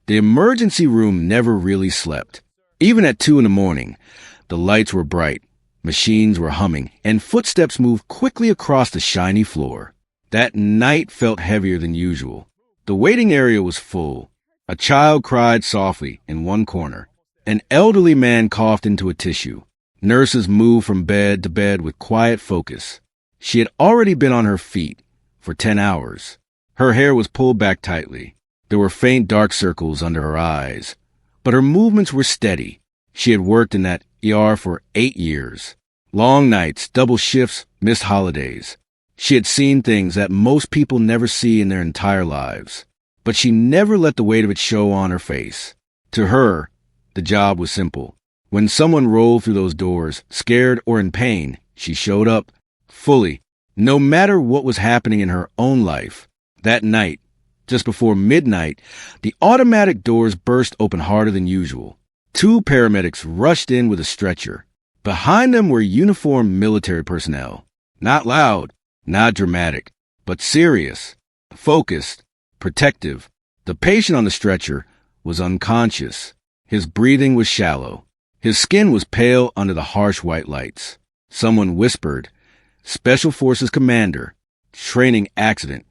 The emergency room never really slept. Even at 2 in the morning, the lights were bright, machines were humming, and footsteps moved quickly across the shiny floor. That night felt heavier than usual. The waiting area was full. A child cried softly in one corner. An elderly man coughed into a tissue. Nurses moved from bed to bed with quiet focus. She had already been on her feet for 10 hours. Her hair was pulled back tightly. There were faint dark circles under her eyes, but her movements were steady. She had worked in that ER for 8 years. Long nights, double shifts, missed holidays. She had seen things that most people never see in their entire lives, but she never let the weight of it show on her face. To her, the job was simple. When someone rolled through those doors, scared or in pain, she showed up fully, no matter what was happening in her own life. That night, just before midnight, the automatic doors burst open harder than usual. 2 paramedics rushed in with a stretcher. Behind them were uniformed military personnel. Not loud, not dramatic, but serious, focused, protective. The patient on the stretcher was unconscious. His breathing was shallow. His skin was pale under the harsh white lights. Someone whispered, "Special Forces Commander, training accident."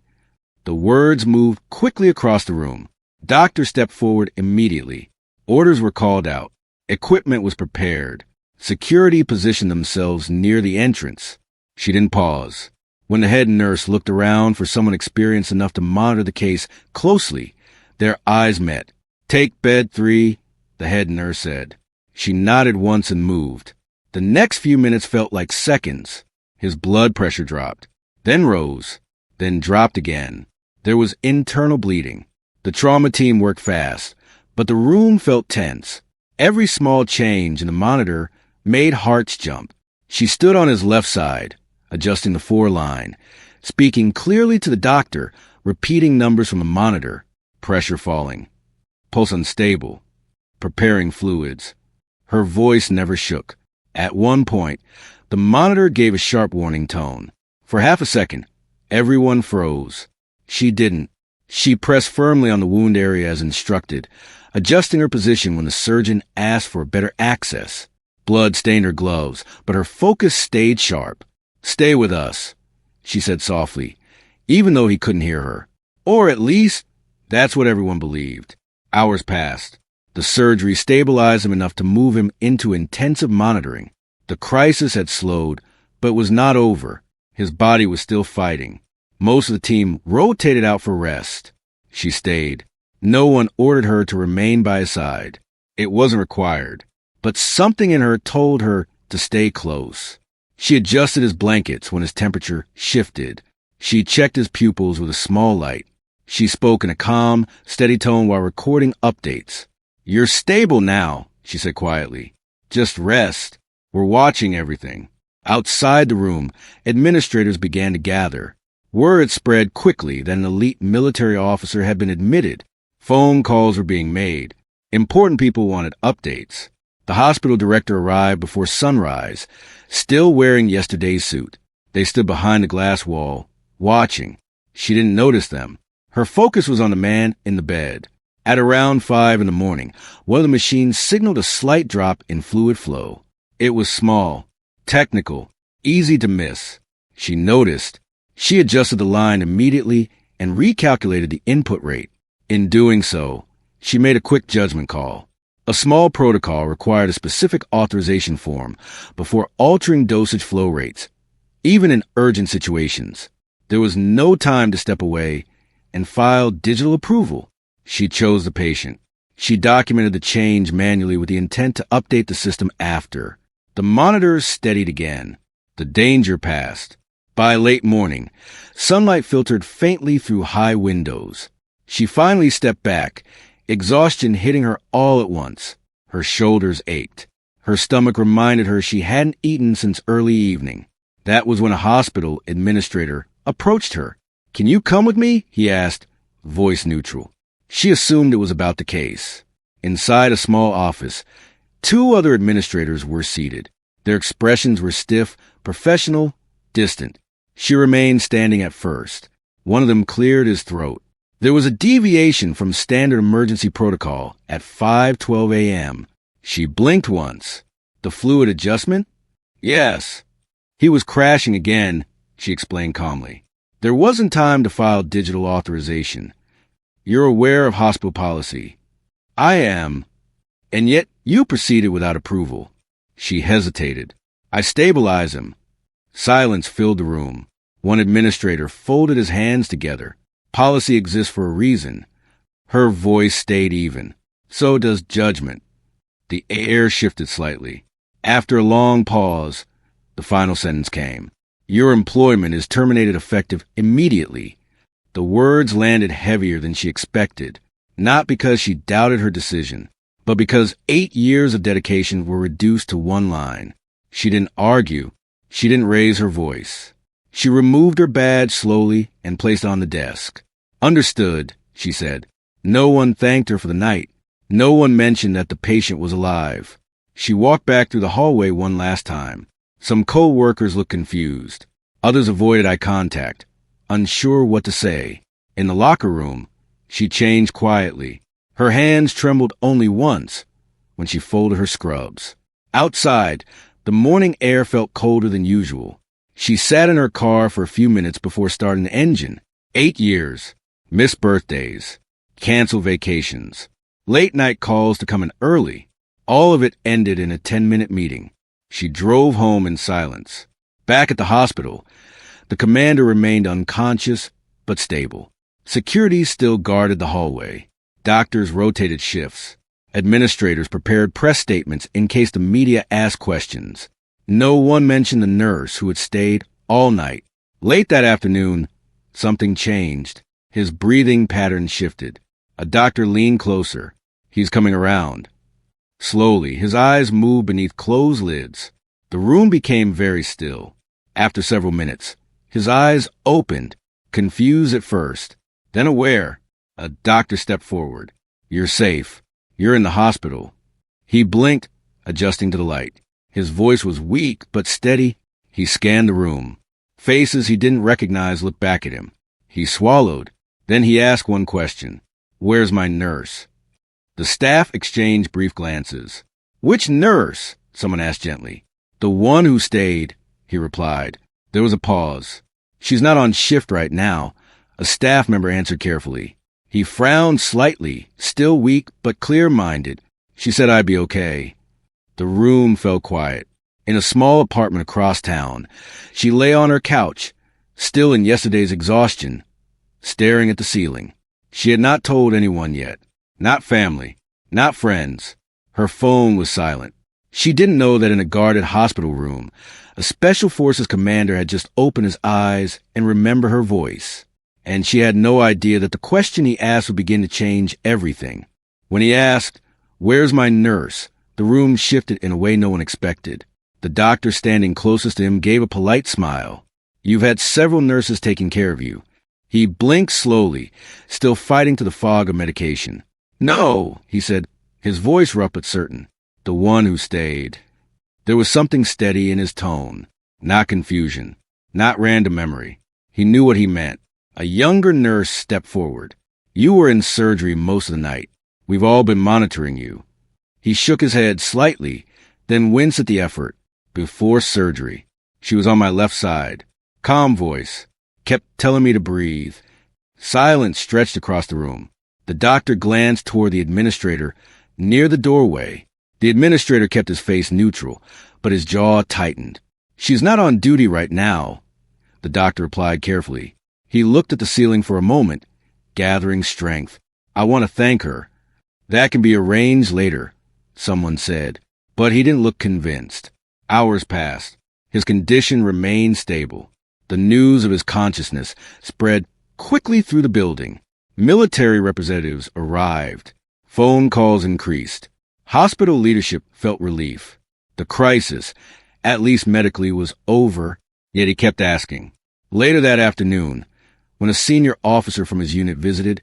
The words moved quickly across the room. Doctor stepped forward immediately. Orders were called out. Equipment was prepared. Security positioned themselves near the entrance. She didn't pause. When the head nurse looked around for someone experienced enough to monitor the case closely, their eyes met. "Take bed 3, the head nurse said. She nodded once and moved. The next few minutes felt like seconds. His blood pressure dropped, then rose, then dropped again. There was internal bleeding. The trauma team worked fast, but the room felt tense. Every small change in the monitor made hearts jump. She stood on his left side, adjusting the 4 line, speaking clearly to the doctor, repeating numbers from the monitor. Pressure falling. Pulse unstable. Preparing fluids. Her voice never shook. At one point, the monitor gave a sharp warning tone. For half a second, everyone froze. She didn't. She pressed firmly on the wound area as instructed, adjusting her position when the surgeon asked for better access. Blood stained her gloves, but her focus stayed sharp. "Stay with us," she said softly, even though he couldn't hear her. Or at least, that's what everyone believed. Hours passed. The surgery stabilized him enough to move him into intensive monitoring. The crisis had slowed, but was not over. His body was still fighting. Most of the team rotated out for rest. She stayed. No one ordered her to remain by his side. It wasn't required. But something in her told her to stay close. She adjusted his blankets when his temperature shifted. She checked his pupils with a small light. She spoke in a calm, steady tone while recording updates. "You're stable now," she said quietly. "Just rest. We're watching everything." Outside the room, administrators began to gather. Word spread quickly that an elite military officer had been admitted. Phone calls were being made. Important people wanted updates. The hospital director arrived before sunrise, still wearing yesterday's suit. They stood behind the glass wall, watching. She didn't notice them. Her focus was on the man in the bed. At around 5 in the morning, one of the machines signaled a slight drop in fluid flow. It was small, technical, easy to miss. She noticed. She adjusted the line immediately and recalculated the input rate. In doing so, she made a quick judgment call. A small protocol required a specific authorization form before altering dosage flow rates, even in urgent situations. There was no time to step away and file digital approval. She chose the patient. She documented the change manually with the intent to update the system after. The monitors steadied again. The danger passed. By late morning, sunlight filtered faintly through high windows. She finally stepped back, exhaustion hitting her all at once. Her shoulders ached. Her stomach reminded her she hadn't eaten since early evening. That was when a hospital administrator approached her. "Can you come with me?" he asked, voice neutral. She assumed it was about the case. Inside a small office, 2 other administrators were seated. Their expressions were stiff, professional, distant. She remained standing at first. One of them cleared his throat. There was a deviation from standard emergency protocol at 5:12 a.m. She blinked once. The fluid adjustment? Yes. He was crashing again, she explained calmly. There wasn't time to file digital authorization. You're aware of hospital policy. I am. And yet you proceeded without approval. She hesitated. I stabilized him. Silence filled the room. One administrator folded his hands together. Policy exists for a reason. Her voice stayed even. So does judgment. The air shifted slightly. After a long pause, the final sentence came. Your employment is terminated effective immediately. The words landed heavier than she expected, not because she doubted her decision, but because 8 years of dedication were reduced to one line. She didn't argue. She didn't raise her voice. She removed her badge slowly and placed it on the desk. Understood, she said. No one thanked her for the night. No one mentioned that the patient was alive. She walked back through the hallway one last time. Some co-workers looked confused. Others avoided eye contact, unsure what to say. In the locker room, she changed quietly. Her hands trembled only once when she folded her scrubs. Outside, the morning air felt colder than usual. She sat in her car for a few minutes before starting the engine. 8 years, missed birthdays, canceled vacations, late-night calls to come in early. All of it ended in a 10-minute meeting. She drove home in silence. Back at the hospital, the commander remained unconscious but stable. Security still guarded the hallway. Doctors rotated shifts. Administrators prepared press statements in case the media asked questions. No one mentioned the nurse who had stayed all night. Late that afternoon, something changed. His breathing pattern shifted. A doctor leaned closer. He's coming around. Slowly, his eyes moved beneath closed lids. The room became very still. After several minutes, his eyes opened, confused at first, then aware. A doctor stepped forward. You're safe. You're in the hospital. He blinked, adjusting to the light. His voice was weak but steady. He scanned the room. Faces he didn't recognize looked back at him. He swallowed. Then he asked one question. Where's my nurse? The staff exchanged brief glances. Which nurse? Someone asked gently. The one who stayed, he replied. There was a pause. She's not on shift right now, a staff member answered carefully. He frowned slightly, still weak but clear-minded. She said I'd be okay. The room fell quiet. In a small apartment across town, she lay on her couch, still in yesterday's exhaustion, staring at the ceiling. She had not told anyone yet. Not family, not friends. Her phone was silent. She didn't know that in a guarded hospital room, a Special Forces commander had just opened his eyes and remembered her voice. And she had no idea that the question he asked would begin to change everything. When he asked, "Where's my nurse?" the room shifted in a way no one expected. The doctor standing closest to him gave a polite smile. You've had several nurses taking care of you. He blinked slowly, still fighting to the fog of medication. No, he said, his voice rough but certain. The one who stayed. There was something steady in his tone, not confusion, not random memory. He knew what he meant. A younger nurse stepped forward. You were in surgery most of the night. We've all been monitoring you. He shook his head slightly, then winced at the effort. Before surgery. She was on my left side. Calm voice. Kept telling me to breathe. Silence stretched across the room. The doctor glanced toward the administrator near the doorway. The administrator kept his face neutral, but his jaw tightened. She's not on duty right now, the doctor replied carefully. He looked at the ceiling for a moment, gathering strength. I want to thank her. That can be arranged later, someone said, but he didn't look convinced. Hours passed. His condition remained stable. The news of his consciousness spread quickly through the building. Military representatives arrived. Phone calls increased. Hospital leadership felt relief. The crisis, at least medically, was over, yet he kept asking. Later that afternoon, when a senior officer from his unit visited,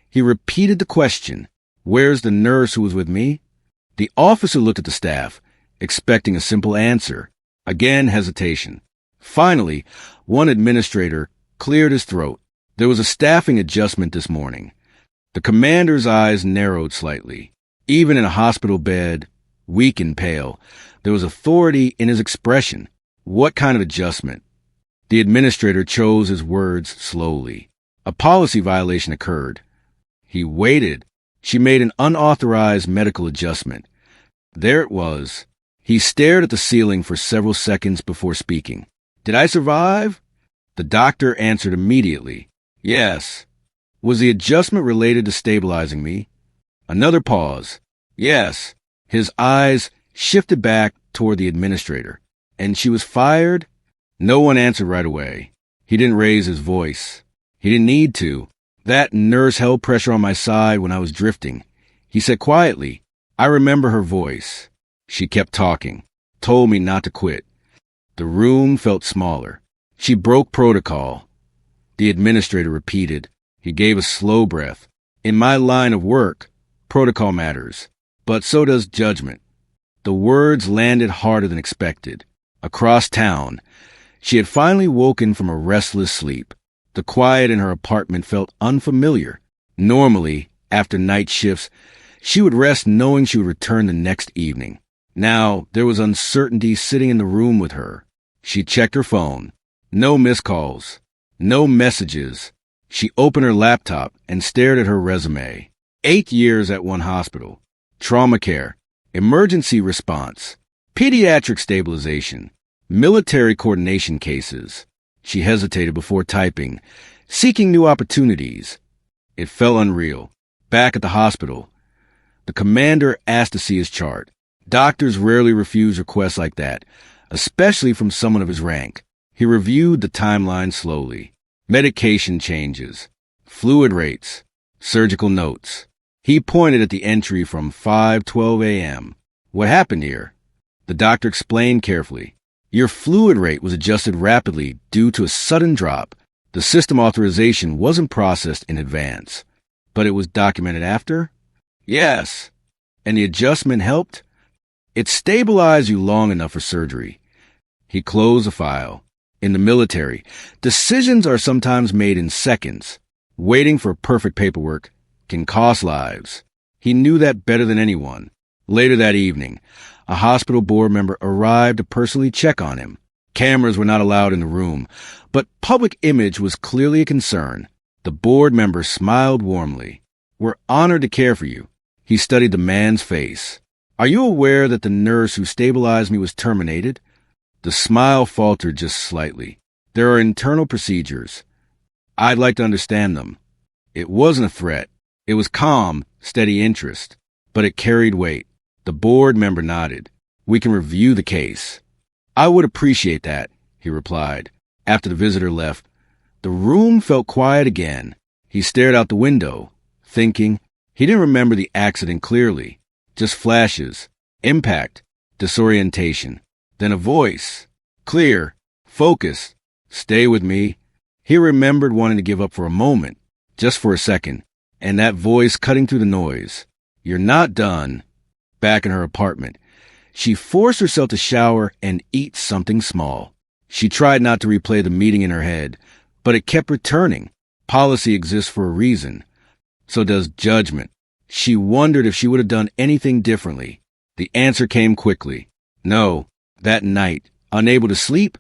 he repeated the question, "Where's the nurse who was with me?" The officer looked at the staff, expecting a simple answer. Again, hesitation. Finally, one administrator cleared his throat. There was a staffing adjustment this morning. The commander's eyes narrowed slightly. Even in a hospital bed, weak and pale, there was authority in his expression. What kind of adjustment? The administrator chose his words slowly. A policy violation occurred. He waited. She made an unauthorized medical adjustment. There it was. He stared at the ceiling for several seconds before speaking. Did I survive? The doctor answered immediately. Yes. Was the adjustment related to stabilizing me? Another pause. Yes. His eyes shifted back toward the administrator. And she was fired? No one answered right away. He didn't raise his voice. He didn't need to. That nurse held pressure on my side when I was drifting. He said quietly, I remember her voice. She kept talking, told me not to quit. The room felt smaller. She broke protocol. The administrator repeated. He gave a slow breath. In my line of work, protocol matters, but so does judgment. The words landed harder than expected. Across town, she had finally woken from a restless sleep. The quiet in her apartment felt unfamiliar. Normally, after night shifts, she would rest knowing she would return the next evening. Now, there was uncertainty sitting in the room with her. She checked her phone. No missed calls. No messages. She opened her laptop and stared at her resume. 8 years at one hospital. Trauma care. Emergency response. Pediatric stabilization. Military coordination cases. She hesitated before typing. Seeking new opportunities. It felt unreal. Back at the hospital, the commander asked to see his chart. Doctors rarely refuse requests like that, especially from someone of his rank. He reviewed the timeline slowly. Medication changes, fluid rates, surgical notes. He pointed at the entry from 5:12 a.m. What happened here? The doctor explained carefully. Your fluid rate was adjusted rapidly due to a sudden drop. The system authorization wasn't processed in advance, but it was documented after? Yes. And the adjustment helped? It stabilized you long enough for surgery. He closed the file. In the military, decisions are sometimes made in seconds. Waiting for perfect paperwork can cost lives. He knew that better than anyone. Later that evening, a hospital board member arrived to personally check on him. Cameras were not allowed in the room, but public image was clearly a concern. The board member smiled warmly. We're honored to care for you. He studied the man's face. Are you aware that the nurse who stabilized me was terminated? The smile faltered just slightly. There are internal procedures. I'd like to understand them. It wasn't a threat. It was calm, steady interest, but it carried weight. The board member nodded. We can review the case. I would appreciate that, he replied. After the visitor left, the room felt quiet again. He stared out the window, thinking. He didn't remember the accident clearly. Just flashes, impact, disorientation. Then a voice. Clear, focused, stay with me. He remembered wanting to give up for a moment, just for a second, and that voice cutting through the noise. You're not done. Back in her apartment, she forced herself to shower and eat something small. She tried not to replay the meeting in her head, but it kept returning. Policy exists for a reason. So does judgment. She wondered if she would have done anything differently. The answer came quickly. No. That night, unable to sleep,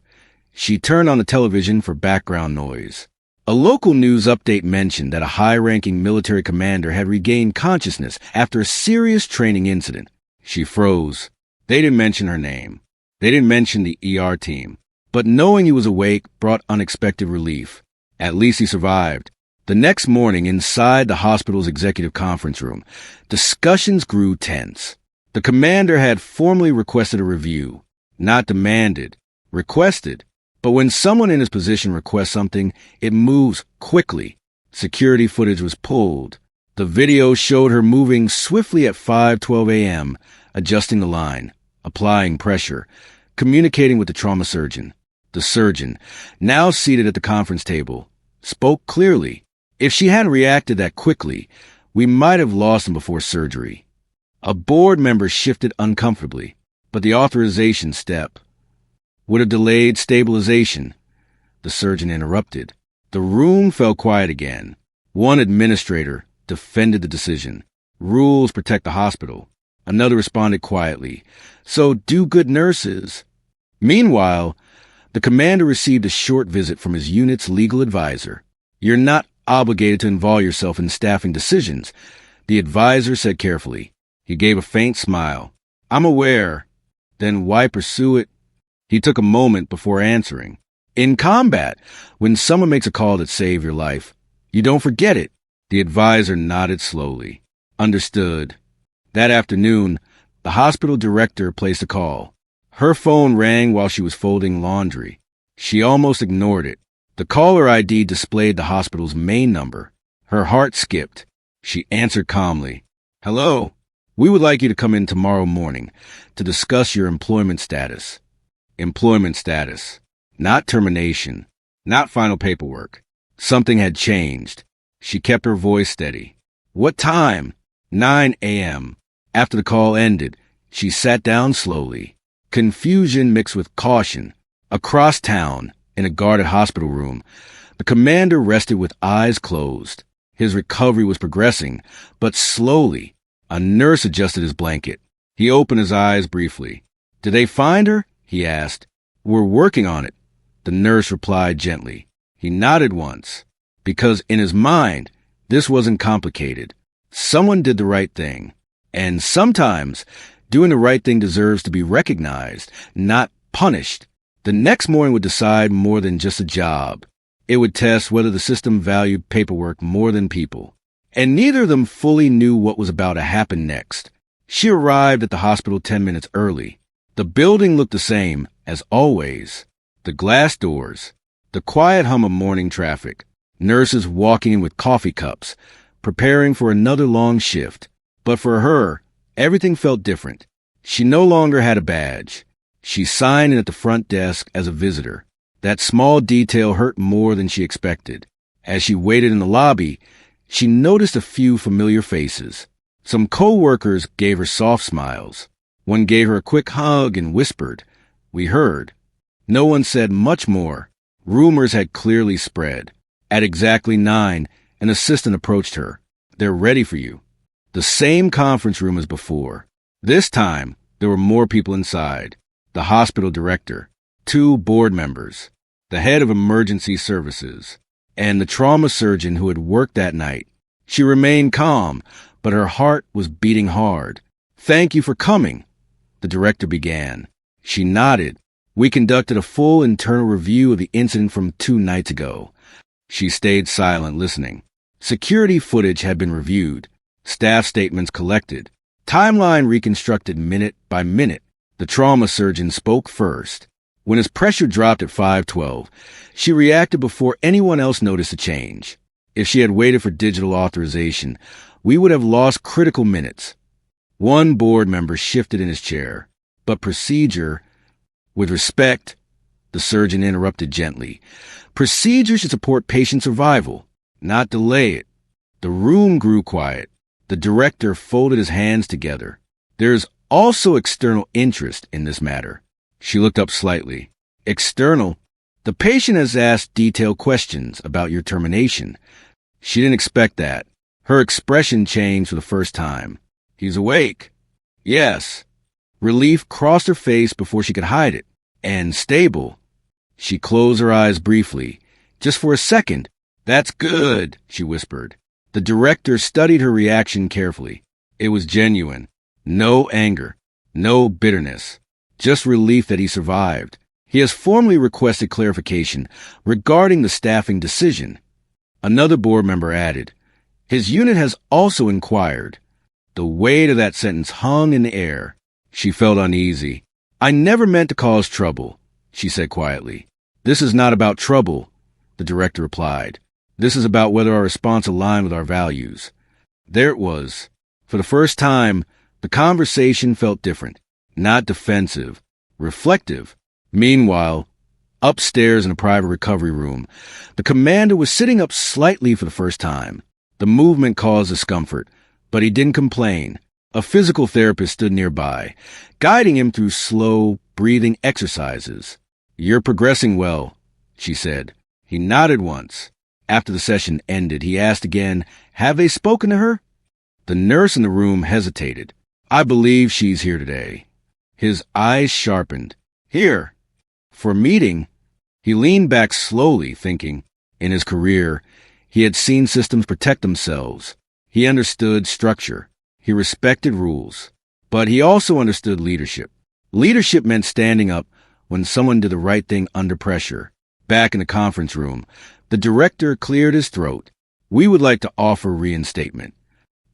she turned on the television for background noise. A local news update mentioned that a high-ranking military commander had regained consciousness after a serious training incident. She froze. They didn't mention her name. They didn't mention the ER team. But knowing he was awake brought unexpected relief. At least he survived. The next morning, inside the hospital's executive conference room, discussions grew tense. The commander had formally requested a review. Not demanded, requested. But when someone in his position requests something, it moves quickly. Security footage was pulled. The video showed her moving swiftly at 5:12 a.m., adjusting the line, applying pressure, communicating with the trauma surgeon. The surgeon, now seated at the conference table, spoke clearly. If she hadn't reacted that quickly, we might have lost him before surgery. A board member shifted uncomfortably, but the authorization step would have delayed stabilization. The surgeon interrupted. The room fell quiet again. One administrator defended the decision. Rules protect the hospital. Another responded quietly. So do good nurses. Meanwhile, the commander received a short visit from his unit's legal advisor. You're not obligated to involve yourself in staffing decisions, the advisor said carefully. He gave a faint smile. I'm aware. Then why pursue it? He took a moment before answering. In combat, when someone makes a call that saves your life, you don't forget it. The advisor nodded slowly. Understood. That afternoon, the hospital director placed a call. Her phone rang while she was folding laundry. She almost ignored it. The caller ID displayed the hospital's main number. Her heart skipped. She answered calmly. Hello. We would like you to come in tomorrow morning to discuss your employment status. Employment status. Not termination. Not final paperwork. Something had changed. She kept her voice steady. What time? 9 a.m. After the call ended, she sat down slowly. Confusion mixed with caution. Across town, in a guarded hospital room, the commander rested with eyes closed. His recovery was progressing, but slowly. A nurse adjusted his blanket. He opened his eyes briefly. Did they find her? He asked. We're working on it. The nurse replied gently. He nodded once, because in his mind, this wasn't complicated. Someone did the right thing. And sometimes, doing the right thing deserves to be recognized, not punished. The next morning would decide more than just a job. It would test whether the system valued paperwork more than people. And neither of them fully knew what was about to happen next. She arrived at the hospital 10 minutes early. The building looked the same, as always. The glass doors, the quiet hum of morning traffic, nurses walking in with coffee cups, preparing for another long shift. But for her, everything felt different. She no longer had a badge. She signed in at the front desk as a visitor. That small detail hurt more than she expected. As she waited in the lobby, she noticed a few familiar faces. Some co-workers gave her soft smiles. One gave her a quick hug and whispered, "We heard." No one said much more. Rumors had clearly spread. At exactly 9, an assistant approached her. "They're ready for you." The same conference room as before. This time, there were more people inside. The hospital director, 2 board members, the head of emergency services, and the trauma surgeon who had worked that night. She remained calm, but her heart was beating hard. "Thank you for coming," the director began. She nodded. "We conducted a full internal review of the incident from 2 nights ago." She stayed silent, listening. Security footage had been reviewed, staff statements collected, timeline reconstructed minute by minute. The trauma surgeon spoke first. When his pressure dropped at 512, she reacted before anyone else noticed a change. If she had waited for digital authorization, we would have lost critical minutes. One board member shifted in his chair. But procedure, with respect, the surgeon interrupted gently. Procedure should support patient survival, not delay it. The room grew quiet. The director folded his hands together. There's also external interest in this matter. She looked up slightly. External? The patient has asked detailed questions about your termination. She didn't expect that. Her expression changed for the first time. He's awake. Yes. Relief crossed her face before she could hide it. And stable. She closed her eyes briefly. Just for a second. That's good, she whispered. The director studied her reaction carefully. It was genuine. No anger. No bitterness. Just relief that he survived. He has formally requested clarification regarding the staffing decision. Another board member added, his unit has also inquired. The weight of that sentence hung in the air. She felt uneasy. I never meant to cause trouble, she said quietly. This is not about trouble, the director replied. This is about whether our response aligned with our values. There it was. For the first time, the conversation felt different, not defensive, reflective. Meanwhile, upstairs in a private recovery room, the commander was sitting up slightly for the first time. The movement caused discomfort, but he didn't complain. A physical therapist stood nearby, guiding him through slow, breathing exercises. You're progressing well, she said. He nodded once. After the session ended, he asked again, "Have they spoken to her?" The nurse in the room hesitated. "I believe she's here today." His eyes sharpened. "Here? For a meeting?" He leaned back slowly, thinking. In his career, he had seen systems protect themselves. He understood structure. He respected rules. But he also understood leadership. Leadership meant standing up when someone did the right thing under pressure. Back in the conference room, the director cleared his throat. "We would like to offer reinstatement."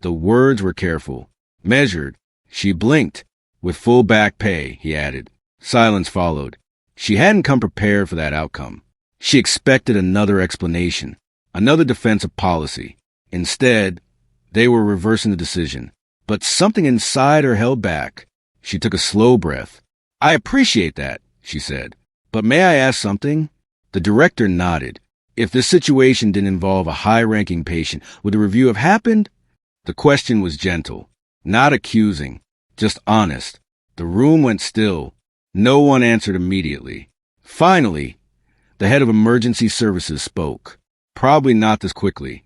The words were careful, measured. She blinked. "With full back pay," he added. Silence followed. She hadn't come prepared for that outcome. She expected another explanation, another defense of policy. Instead, they were reversing the decision. But something inside her held back. She took a slow breath. "I appreciate that," she said. "But may I ask something?" The director nodded. If this situation didn't involve a high-ranking patient, would the review have happened? The question was gentle, not accusing, just honest. The room went still. No one answered immediately. Finally, the head of emergency services spoke. "Probably not this quickly."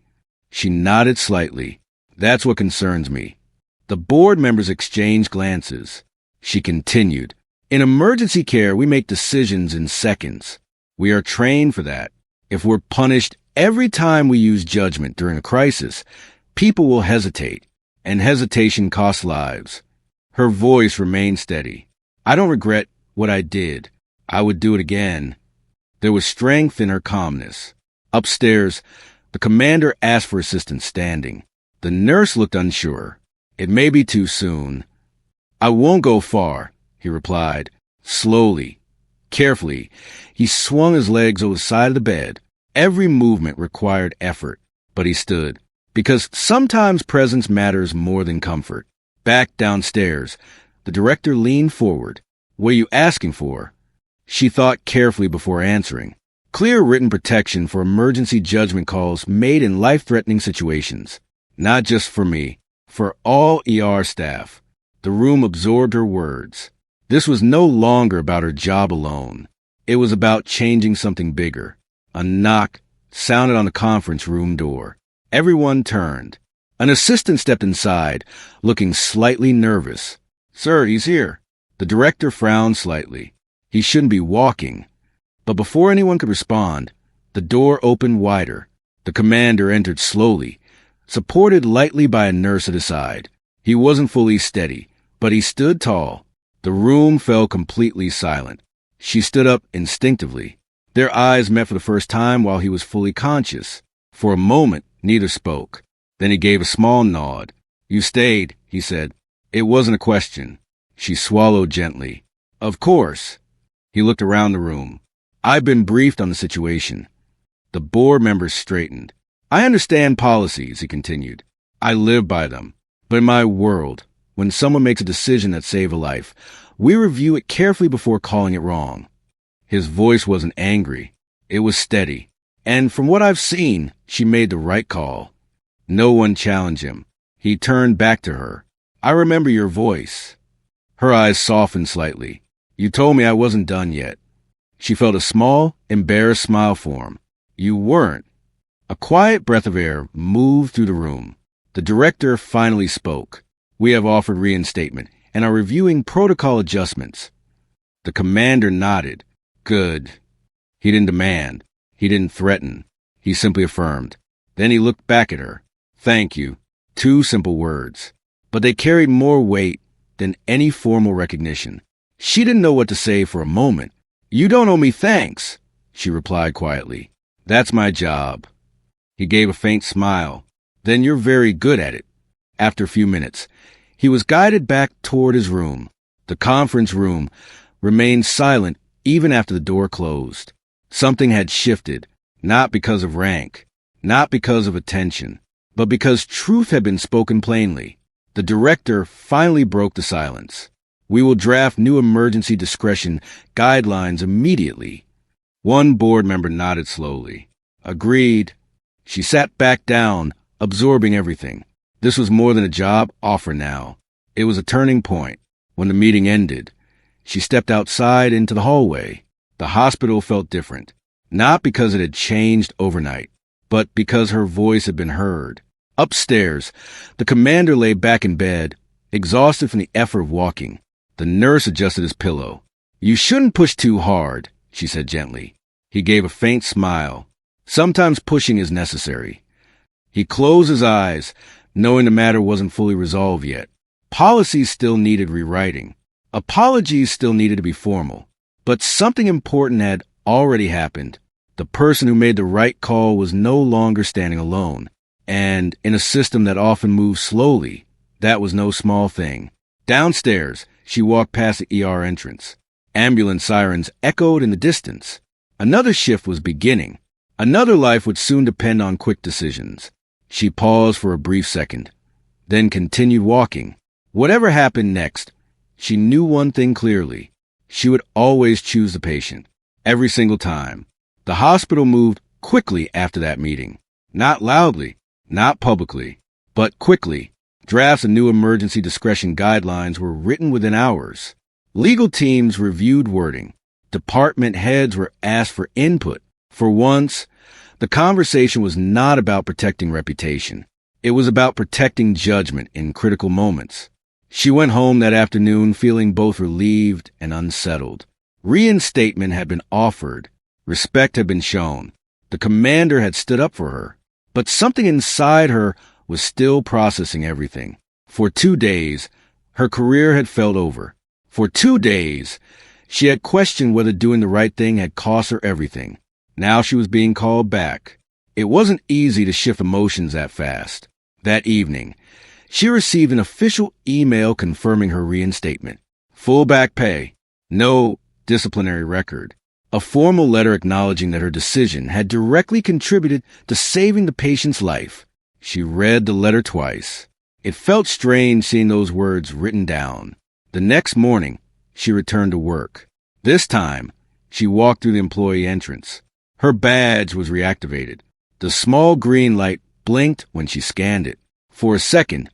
She nodded slightly. "That's what concerns me." The board members exchanged glances. She continued. "In emergency care, we make decisions in seconds. We are trained for that. If we're punished every time we use judgment during a crisis, people will hesitate, and hesitation costs lives." Her voice remained steady. "I don't regret what I did. I would do it again." There was strength in her calmness. Upstairs, the commander asked for assistance standing. The nurse looked unsure. "It may be too soon." "I won't go far," he replied. Slowly, carefully, he swung his legs over the side of the bed. Every movement required effort, but he stood. Because sometimes presence matters more than comfort. Back downstairs, the director leaned forward. "What are you asking for?" She thought carefully before answering. "Clear written protection for emergency judgment calls made in life-threatening situations. Not just for me, for all ER staff." The room absorbed her words. This was no longer about her job alone. It was about changing something bigger. A knock sounded on the conference room door. Everyone turned. An assistant stepped inside, looking slightly nervous. "Sir, he's here." The director frowned slightly. He shouldn't be walking. But before anyone could respond, the door opened wider. The commander entered slowly, supported lightly by a nurse at his side. He wasn't fully steady, but he stood tall. The room fell completely silent. She stood up instinctively. Their eyes met for the first time while he was fully conscious. For a moment, neither spoke. Then he gave a small nod. "You stayed," he said. "It wasn't a question." She swallowed gently. "Of course." He looked around the room. "I've been briefed on the situation." The board members straightened. "I understand policies," he continued. "I live by them. But in my world, when someone makes a decision that saves a life, we review it carefully before calling it wrong." His voice wasn't angry. It was steady. "And from what I've seen, she made the right call." No one challenged him. He turned back to her. "I remember your voice." Her eyes softened slightly. "You told me I wasn't done yet." She felt a small, embarrassed smile form. "You weren't." A quiet breath of air moved through the room. The director finally spoke. "We have offered reinstatement and are reviewing protocol adjustments." The commander nodded. "Good." He didn't demand. He didn't threaten. He simply affirmed. Then he looked back at her. "Thank you." 2 simple words. But they carried more weight than any formal recognition. She didn't know what to say for a moment. "You don't owe me thanks," she replied quietly. "That's my job." He gave a faint smile. "Then you're very good at it." After a few minutes, he was guided back toward his room. The conference room remained silent even after the door closed. Something had shifted, not because of rank, not because of attention, but because truth had been spoken plainly. The director finally broke the silence. "We will draft new emergency discretion guidelines immediately." One board member nodded slowly. "Agreed." She sat back down, absorbing everything. This was more than a job offer now. It was a turning point. When the meeting ended, she stepped outside into the hallway. The hospital felt different, not because it had changed overnight, but because her voice had been heard. Upstairs, the commander lay back in bed, exhausted from the effort of walking. The nurse adjusted his pillow. "You shouldn't push too hard," she said gently. He gave a faint smile. Sometimes pushing is necessary. He closed his eyes, knowing the matter wasn't fully resolved yet. Policies still needed rewriting. Apologies still needed to be formal. But something important had already happened. The person who made the right call was no longer standing alone. And in a system that often moves slowly, that was no small thing. Downstairs, she walked past the ER entrance. Ambulance sirens echoed in the distance. Another shift was beginning. Another life would soon depend on quick decisions. She paused for a brief second, then continued walking. Whatever happened next, she knew one thing clearly. She would always choose the patient, every single time. The hospital moved quickly after that meeting. Not loudly, not publicly, but quickly. Drafts of new emergency discretion guidelines were written within hours. Legal teams reviewed wording. Department heads were asked for input. For once, the conversation was not about protecting reputation. It was about protecting judgment in critical moments. She went home that afternoon feeling both relieved and unsettled. Reinstatement had been offered. Respect had been shown. The commander had stood up for her. But something inside her was still processing everything. For 2 days, her career had felt over. For 2 days, she had questioned whether doing the right thing had cost her everything. Now she was being called back. It wasn't easy to shift emotions that fast. That evening, she received an official email confirming her reinstatement. Full back pay. No disciplinary record. A formal letter acknowledging that her decision had directly contributed to saving the patient's life. She read the letter twice. It felt strange seeing those words written down. The next morning, she returned to work. This time, she walked through the employee entrance. Her badge was reactivated. The small green light blinked when she scanned it. For a second,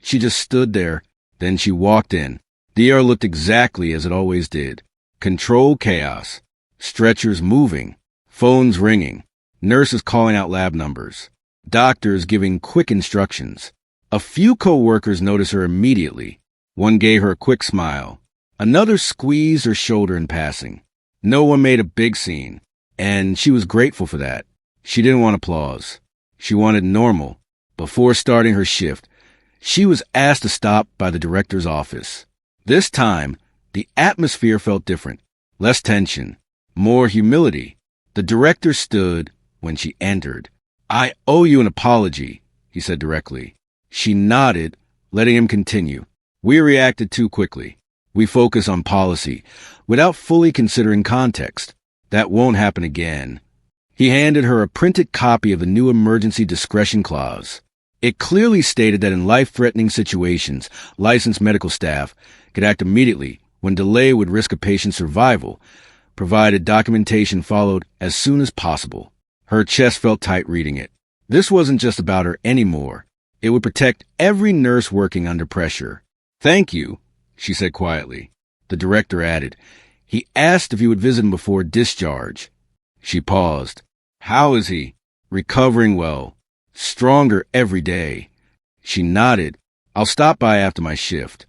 she just stood there. Then she walked in. The air looked exactly as it always did. Controlled chaos. Stretchers moving. Phones ringing. Nurses calling out lab numbers. Doctors giving quick instructions. A few co-workers noticed her immediately. One gave her a quick smile. Another squeezed her shoulder in passing. No one made a big scene, and she was grateful for that. She didn't want applause. She wanted normal. Before starting her shift, she was asked to stop by the director's office. This time, the atmosphere felt different. Less tension. More humility. The director stood when she entered. "I owe you an apology," he said directly. She nodded, letting him continue. "We reacted too quickly. We focus on policy without fully considering context. That won't happen again." He handed her a printed copy of the new emergency discretion clause. It clearly stated that in life-threatening situations, licensed medical staff could act immediately when delay would risk a patient's survival, provided documentation followed as soon as possible. Her chest felt tight reading it. This wasn't just about her anymore. It would protect every nurse working under pressure. "Thank you," she said quietly. The director added, "He asked if you would visit him before discharge." She paused. "How is he?" "Recovering well. Stronger every day." She nodded. "I'll stop by after my shift."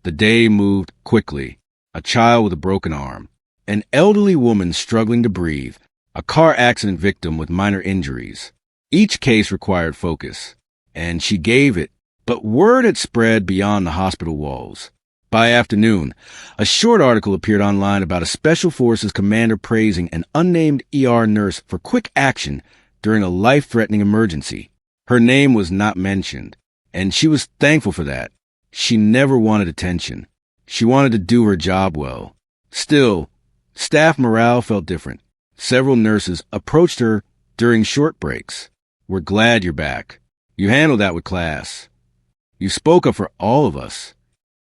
The day moved quickly. A child with a broken arm. An elderly woman struggling to breathe. A car accident victim with minor injuries. Each case required focus. And she gave it. But word had spread beyond the hospital walls. By afternoon, a short article appeared online about a Special Forces commander praising an unnamed ER nurse for quick action during a life-threatening emergency. Her name was not mentioned, and she was thankful for that. She never wanted attention. She wanted to do her job well. Still, staff morale felt different. Several nurses approached her during short breaks. "We're glad you're back. You handled that with class. You spoke up for all of us."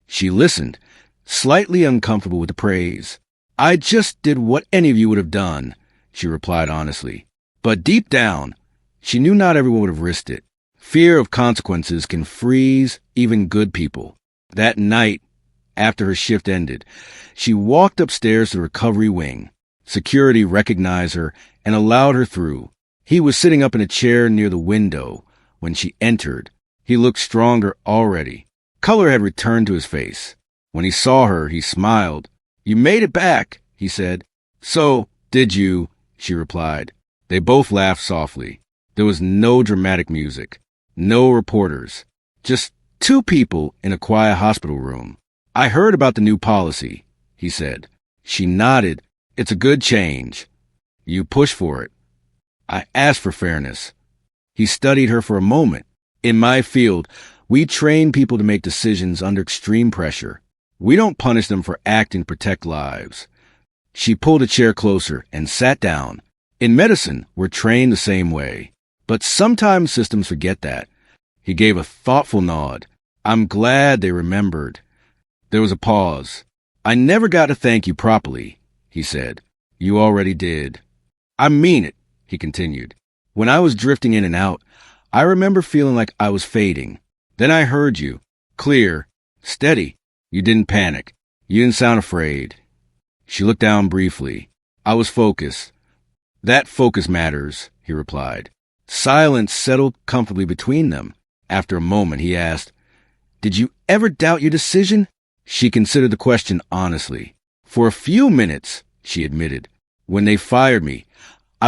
She listened, slightly uncomfortable with the praise. "I just did what any of you would have done," she replied honestly. But deep down, she knew not everyone would have risked it. Fear of consequences can freeze even good people. That night, after her shift ended, she walked upstairs to the recovery wing. Security recognized her and allowed her through. He was sitting up in a chair near the window when she entered. He looked stronger already. Color had returned to his face. When he saw her, he smiled. "You made it back," he said. "So, did you?" she replied. They both laughed softly. There was no dramatic music, no reporters, just two people in a quiet hospital room. "I heard about the new policy," he said. She nodded. "It's a good change. You push for it." "I asked for fairness." He studied her for a moment. "In my field, we train people to make decisions under extreme pressure. We don't punish them for acting to protect lives." She pulled a chair closer and sat down. "In medicine, we're trained the same way. But sometimes systems forget that." He gave a thoughtful nod. "I'm glad they remembered." There was a pause. "I never got to thank you properly," he said. "You already did." "I mean it," he continued. "When I was drifting in and out, I remember feeling like I was fading. Then I heard you. Clear. Steady. You didn't panic. You didn't sound afraid." She looked down briefly. "I was focused." "That focus matters," he replied. Silence settled comfortably between them. After a moment, he asked, "Did you ever doubt your decision?" She considered the question honestly. "For a few minutes," she admitted. "When they fired me,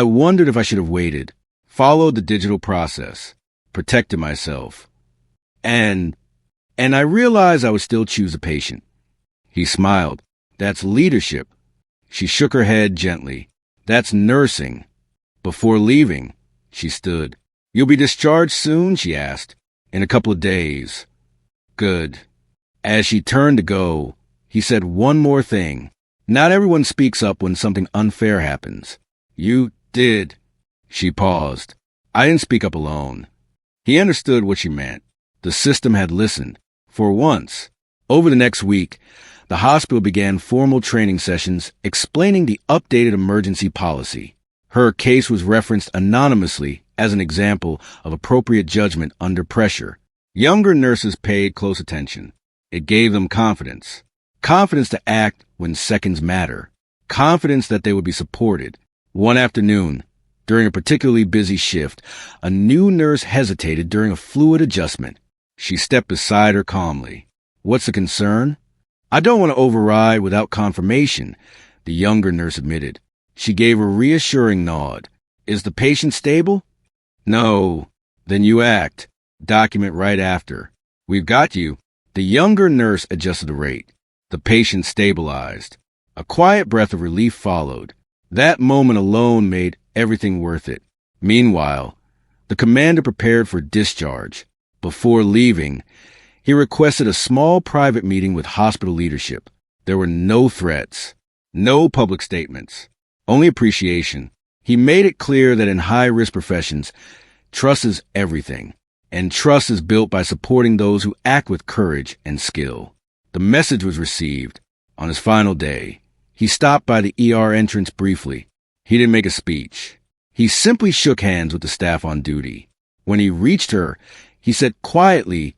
I wondered if I should have waited, followed the digital process, protected myself. And I realized I would still choose a patient." He smiled. "That's leadership." She shook her head gently. "That's nursing." Before leaving, she stood. "You'll be discharged soon?" she asked. "In a couple of days." "Good." As she turned to go, he said one more thing. "Not everyone speaks up when something unfair happens." "You did." She paused. "I didn't speak up alone." He understood what she meant. The system had listened. For once. Over the next week, the hospital began formal training sessions explaining the updated emergency policy. Her case was referenced anonymously as an example of appropriate judgment under pressure. Younger nurses paid close attention. It gave them confidence. Confidence to act when seconds matter. Confidence that they would be supported. One afternoon, during a particularly busy shift, a new nurse hesitated during a fluid adjustment. She stepped beside her calmly. "What's the concern?" "I don't want to override without confirmation," the younger nurse admitted. She gave a reassuring nod. "Is the patient stable?" "No." "Then you act. Document right after." "We've got you." The younger nurse adjusted the rate. The patient stabilized. A quiet breath of relief followed. That moment alone made everything worth it. Meanwhile, the commander prepared for discharge. Before leaving, he requested a small private meeting with hospital leadership. There were no threats, no public statements, only appreciation. He made it clear that in high-risk professions, trust is everything, and trust is built by supporting those who act with courage and skill. The message was received. On his final day, he stopped by the ER entrance briefly. He didn't make a speech. He simply shook hands with the staff on duty. When he reached her, he said quietly,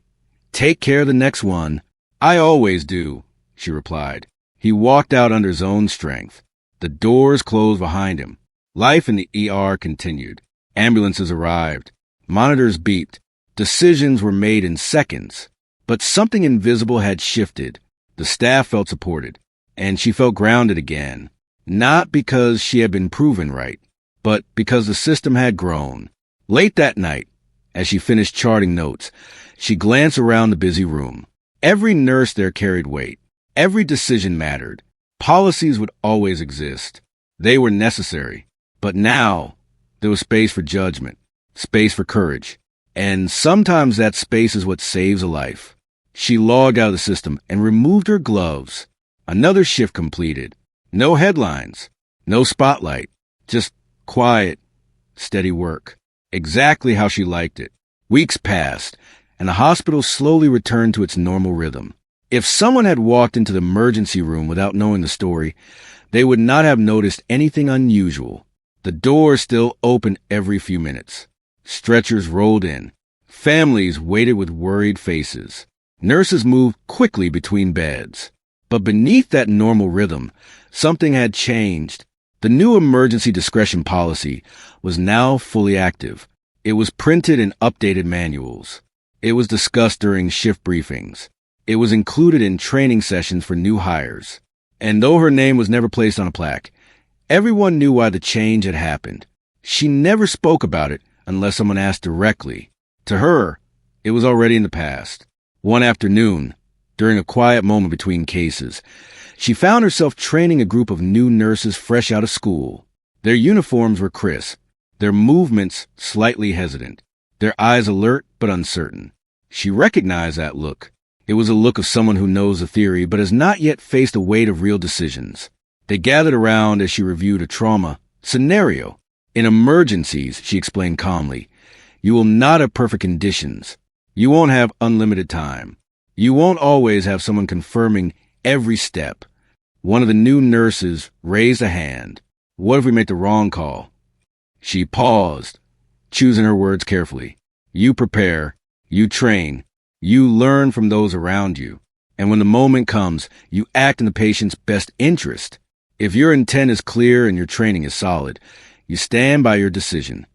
"Take care of the next one." "I always do," she replied. He walked out under his own strength. The doors closed behind him. Life in the ER continued. Ambulances arrived. Monitors beeped. Decisions were made in seconds. But something invisible had shifted. The staff felt supported, and she felt grounded again. Not because she had been proven right, but because the system had grown. Late that night, as she finished charting notes, she glanced around the busy room. Every nurse there carried weight. Every decision mattered. Policies would always exist. They were necessary. But now, there was space for judgment, space for courage. And sometimes that space is what saves a life. She logged out of the system and removed her gloves. Another shift completed. No headlines, no spotlight, just quiet, steady work. Exactly how she liked it. Weeks passed, and the hospital slowly returned to its normal rhythm. If someone had walked into the emergency room without knowing the story, they would not have noticed anything unusual. The doors still opened every few minutes. Stretchers rolled in. Families waited with worried faces. Nurses moved quickly between beds. But beneath that normal rhythm, something had changed. The new emergency discretion policy was now fully active. It was printed in updated manuals. It was discussed during shift briefings. It was included in training sessions for new hires. And though her name was never placed on a plaque, everyone knew why the change had happened. She never spoke about it unless someone asked directly. To her, it was already in the past. One afternoon, during a quiet moment between cases, she found herself training a group of new nurses fresh out of school. Their uniforms were crisp, their movements slightly hesitant, their eyes alert but uncertain. She recognized that look. It was a look of someone who knows the theory but has not yet faced the weight of real decisions. They gathered around as she reviewed a trauma scenario. In emergencies, she explained calmly, you will not have perfect conditions. You won't have unlimited time. You won't always have someone confirming every step. One of the new nurses raised a hand. What if we make the wrong call? She paused, choosing her words carefully. You prepare, you train, you learn from those around you. And when the moment comes, you act in the patient's best interest. If your intent is clear and your training is solid, you stand by your decision.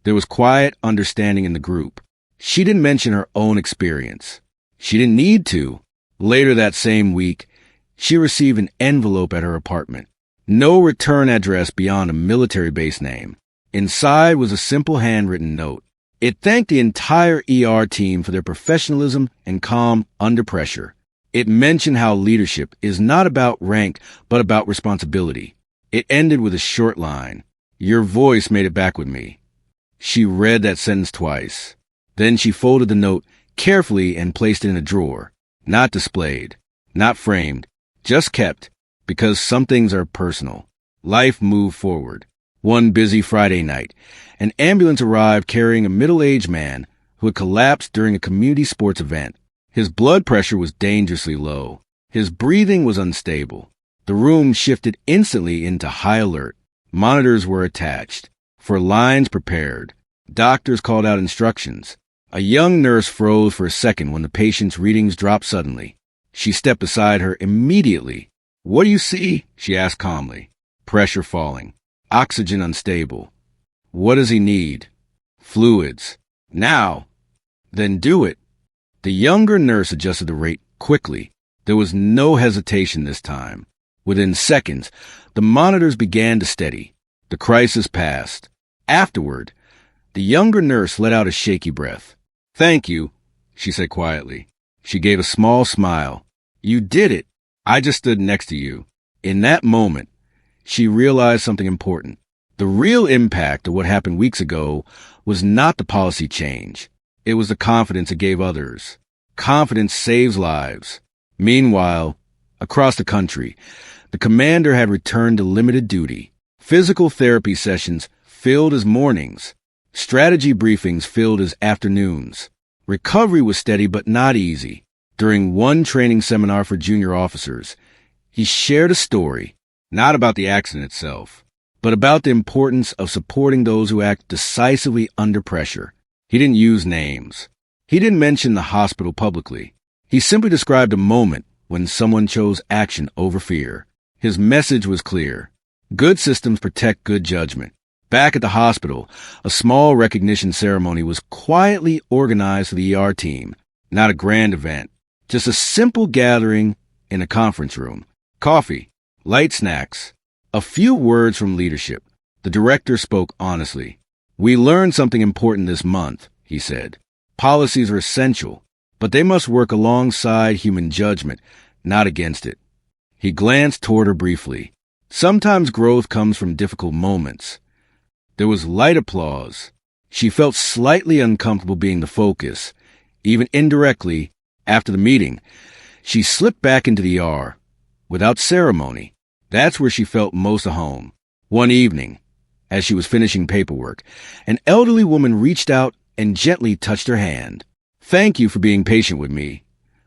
There was quiet understanding in the group. She didn't mention her own experience. She didn't need to. Later that same week, she received an envelope at her apartment. No return address beyond a military base name. Inside was a simple handwritten note. It thanked the entire ER team for their professionalism and calm under pressure. It mentioned how leadership is not about rank, but about responsibility. It ended with a short line. Your voice made it back with me. She read that sentence twice. Then she folded the note carefully and placed it in a drawer. Not displayed, not framed, just kept, because some things are personal. Life moved forward. One busy Friday night, an ambulance arrived carrying a middle-aged man who had collapsed during a community sports event. His blood pressure was dangerously low. His breathing was unstable. The room shifted instantly into high alert. Monitors were attached. For lines prepared. Doctors called out instructions. A young nurse froze for a second when the patient's readings dropped suddenly. She stepped beside her immediately. What do you see? She asked calmly. Pressure falling. Oxygen unstable. What does he need? Fluids. Now. Then do it. The younger nurse adjusted the rate quickly. There was no hesitation this time. Within seconds, the monitors began to steady. The crisis passed. Afterward, the younger nurse let out a shaky breath. Thank you, she said quietly. She gave a small smile. You did it. I just stood next to you. In that moment, she realized something important. The real impact of what happened weeks ago was not the policy change. It was the confidence it gave others. Confidence saves lives. Meanwhile, across the country, the commander had returned to limited duty. Physical therapy sessions filled his mornings. Strategy briefings filled his afternoons. Recovery was steady but not easy. During one training seminar for junior officers, he shared a story, not about the accident itself, but about the importance of supporting those who act decisively under pressure. He didn't use names. He didn't mention the hospital publicly. He simply described a moment when someone chose action over fear. His message was clear. Good systems protect good judgment. Back at the hospital, a small recognition ceremony was quietly organized for the ER team. Not a grand event, just a simple gathering in a conference room. Coffee, light snacks, a few words from leadership. The director spoke honestly. We learned something important this month, he said. Policies are essential, but they must work alongside human judgment, not against it. He glanced toward her briefly. Sometimes growth comes from difficult moments. There was light applause. She felt slightly uncomfortable being the focus. Even indirectly, after the meeting, she slipped back into the ER. Without ceremony, that's where she felt most at home. One evening, as she was finishing paperwork, an elderly woman reached out and gently touched her hand. Thank you for being patient with me,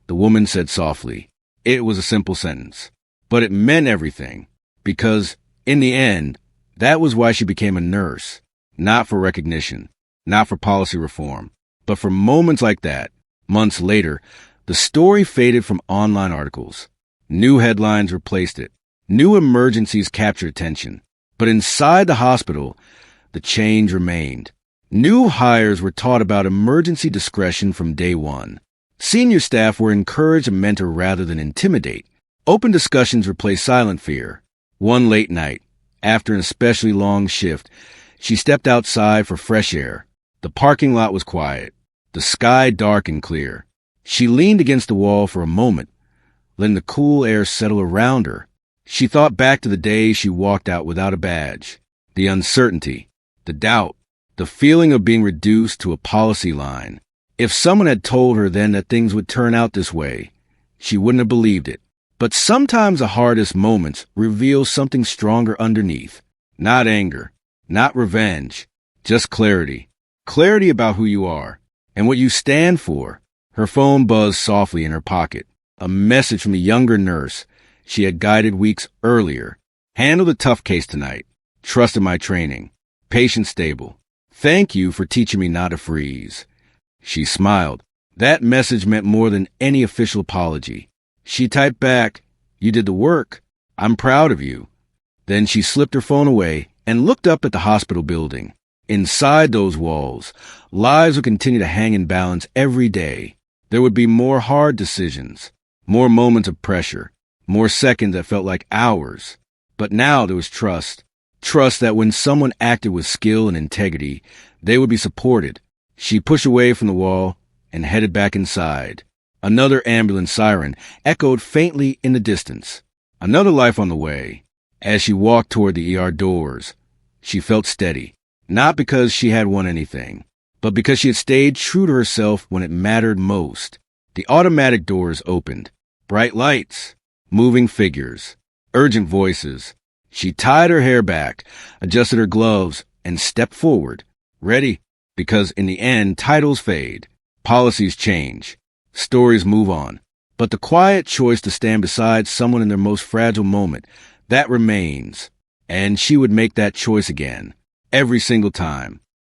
the woman said softly. It was a simple sentence, but it meant everything, because, in the end, that was why she became a nurse, not for recognition, not for policy reform, but for moments like that. Months later, the story faded from online articles. New headlines replaced it. New emergencies captured attention. But inside the hospital, the change remained. New hires were taught about emergency discretion from day one. Senior staff were encouraged to mentor rather than intimidate. Open discussions replaced silent fear. One late night, after an especially long shift, she stepped outside for fresh air. The parking lot was quiet, the sky dark and clear. She leaned against the wall for a moment, letting the cool air settle around her. She thought back to the day she walked out without a badge, the uncertainty, the doubt, the feeling of being reduced to a policy line. If someone had told her then that things would turn out this way, she wouldn't have believed it. But sometimes the hardest moments reveal something stronger underneath. Not anger, not revenge, just clarity. Clarity about who you are and what you stand for. Her phone buzzed softly in her pocket. A message from a younger nurse she had guided weeks earlier. Handled a tough case tonight. Trusted my training. Patient stable. Thank you for teaching me not to freeze. She smiled. That message meant more than any official apology. She typed back, "You did the work. I'm proud of you." Then she slipped her phone away and looked up at the hospital building. Inside those walls, lives would continue to hang in balance every day. There would be more hard decisions, more moments of pressure, more seconds that felt like hours. But now there was trust. Trust that when someone acted with skill and integrity, they would be supported. She pushed away from the wall and headed back inside. Another ambulance siren echoed faintly in the distance. Another life on the way. As she walked toward the ER doors, she felt steady. Not because she had won anything, but because she had stayed true to herself when it mattered most. The automatic doors opened. Bright lights, moving figures, urgent voices. She tied her hair back, adjusted her gloves, and stepped forward, ready, because in the end, titles fade, policies change, stories move on. But the quiet choice to stand beside someone in their most fragile moment, that remains. And she would make that choice again, every single time.